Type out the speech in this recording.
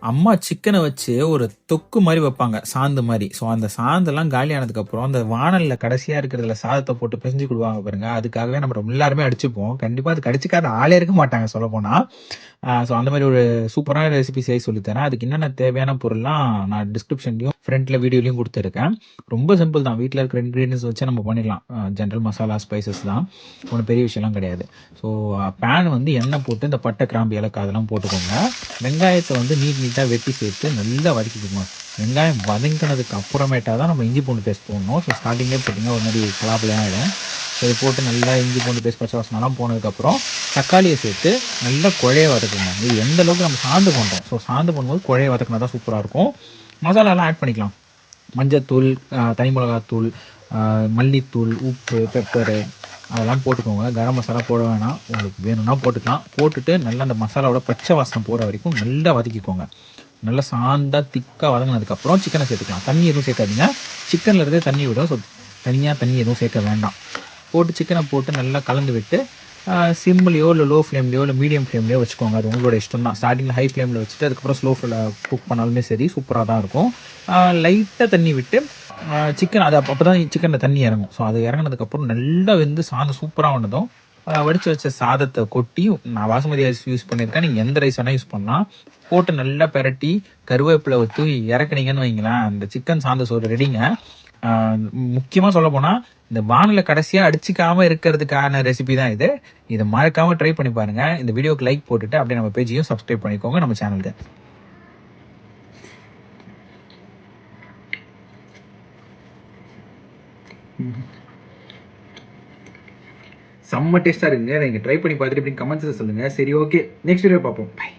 அம்மா சிக்கனை வச்சு ஒரு தொக்கு மாதிரி வைப்பாங்க, சாந்து மாதிரி. ஸோ அந்த சாந்தெல்லாம் காலியானதுக்கு அப்புறம் அந்த வாணல்ல கடைசியா இருக்கிறதுல சாதத்தை போட்டு பிசைஞ்சு கொடுவாங்க பாருங்க. அதுக்காகவே நம்ம எல்லாருமே அடிச்சுப்போம். கண்டிப்பா அது கடிச்சிக்காத ஆளே இருக்க மாட்டாங்க சொல்ல போனா. ஸோ அந்த மாதிரி ஒரு சூப்பரான ரெசிபி செய்ய சொல்லித்தரேன். அதுக்கு என்னென்ன தேவையான பொருள்லாம் நான் டிஸ்கிரிப்ஷன்லையும் ஃப்ரண்ட்ல வீடியோலையும் கொடுத்துருக்கேன். ரொம்ப சிம்பிள் தான். வீட்டில் இருக்கிற இன்க்ரீடியன்ஸ் வச்சு நம்ம பண்ணிடலாம். ஜென்ரல் மசாலா ஸ்பைசஸ் தான், ஒன்றும் பெரிய விஷயம்லாம் கிடையாது. ஸோ பேன் வந்து எண்ணெய் போட்டு இந்த பட்டை கிராம்பு ஏலக்காய் அதெல்லாம் போட்டுக்கோங்க. வெங்காயத்தை வந்து நீட்டாக வெட்டி சேர்த்து நல்லா வதக்கிக்கோங்க. வெங்காயம் வதங்கினதுக்கு அப்புறமேட்டா தான் நம்ம இஞ்சி பூண்டு பேஸ்ட் போடணும். ஸோ ஸ்டார்டிங்கே போட்டிங்கன்னா ஒரு மாதிரி கலாப்பிலையும் ஆகிடும். ஸோ இது போட்டு நல்லா இஞ்சி பூண்டு பேஸ்ட் பச்சை வாசனெல்லாம் போனதுக்கப்புறம் தக்காளியை சேர்த்து நல்லா குழைய வதக்குங்க. இது எந்த அளவுக்கு நம்ம சாந்து பண்ணுறோம். ஸோ சாந்து பண்ணும்போது குழைய வதக்கினா தான் சூப்பராக இருக்கும். மசாலாலாம் ஆட் பண்ணிக்கலாம். மஞ்சத்தூள், தனி மிளகாத்தூள், மல்லித்தூள், உப்பு, பெப்பரு அதெல்லாம் போட்டுக்கோங்க. கரம் மசாலா போட வேணாம், உங்களுக்கு வேணும்னா போட்டுக்கலாம். போட்டுட்டு நல்லா அந்த மசாலாவோட பச்சை வாசனை போகிற வரைக்கும் நல்லா வதக்கிக்கோங்க. நல்லா சாந்தா திக்காக வதங்கினதுக்கப்புறம் சிக்கனை சேர்த்துக்கலாம். தண்ணி எதுவும் சேர்க்காதீங்க, சிக்கனில் இருந்தே தண்ணி விடும். ஸோ தனியாக தண்ணி எதுவும் சேர்க்க வேண்டாம். போட்டு சிக்கனை போட்டு நல்லா கலந்து விட்டு சிம்லேயோ இல்லை லோ ஃப்ளேம்லையோ இல்லை மீடியம் ஃப்ளேம்லையோ வச்சுக்கோங்க. அது உங்களோட இஷ்டம் தான். ஸ்டார்டிங்கில் ஹை ஃப்ளேமில் வச்சுட்டு அதுக்கப்புறம் ஸ்லோ ஃப்ளேமில் குக் பண்ணாலுமே சரி சூப்பராக தான் இருக்கும். லைட்டாக தண்ணி விட்டு சிக்கன் அது அப்போ தான் சிக்கனில் தண்ணி இறங்கும். ஸோ அது இறங்கினதுக்கப்புறம் நல்லா வெந்து சாதம் சூப்பராக வந்ததும் வடித்து வச்ச சாதத்தை கொட்டி, நான் பாசுமதி ரைஸ் யூஸ் பண்ணியிருக்கேன், நீங்கள் எந்த ரைஸ் வேணால் யூஸ் பண்ணலாம், போட்டு நல்லா பெரட்டி கருவேப்பிலை ஊற்றி இறக்குனீங்கன்னு வைங்களேன், அந்த சிக்கன் சாந்த சோறு ரெடிங்க. முக்கியமாக சொல்ல போனால் இந்த வானில் கடைசியாக அடிச்சிக்காமல் இருக்கிறதுக்கான ரெசிபி தான் இது. இதை மறக்காமல் ட்ரை பண்ணி பாருங்கள். இந்த வீடியோக்கு லைக் போட்டுட்டு அப்படியே நம்ம பேஜையும் சப்ஸ்கிரைப் பண்ணிக்கோங்க, நம்ம சேனலுக்கு. செம்ம டேஸ்ட்டாக இருக்குங்க. நீங்கள் ட்ரை பண்ணி பார்த்துட்டு இப்படி கமெண்ட்ஸில் சொல்லுங்கள். சரி, ஓகே, நெக்ஸ்ட் வீடியோ பார்ப்போம். பை.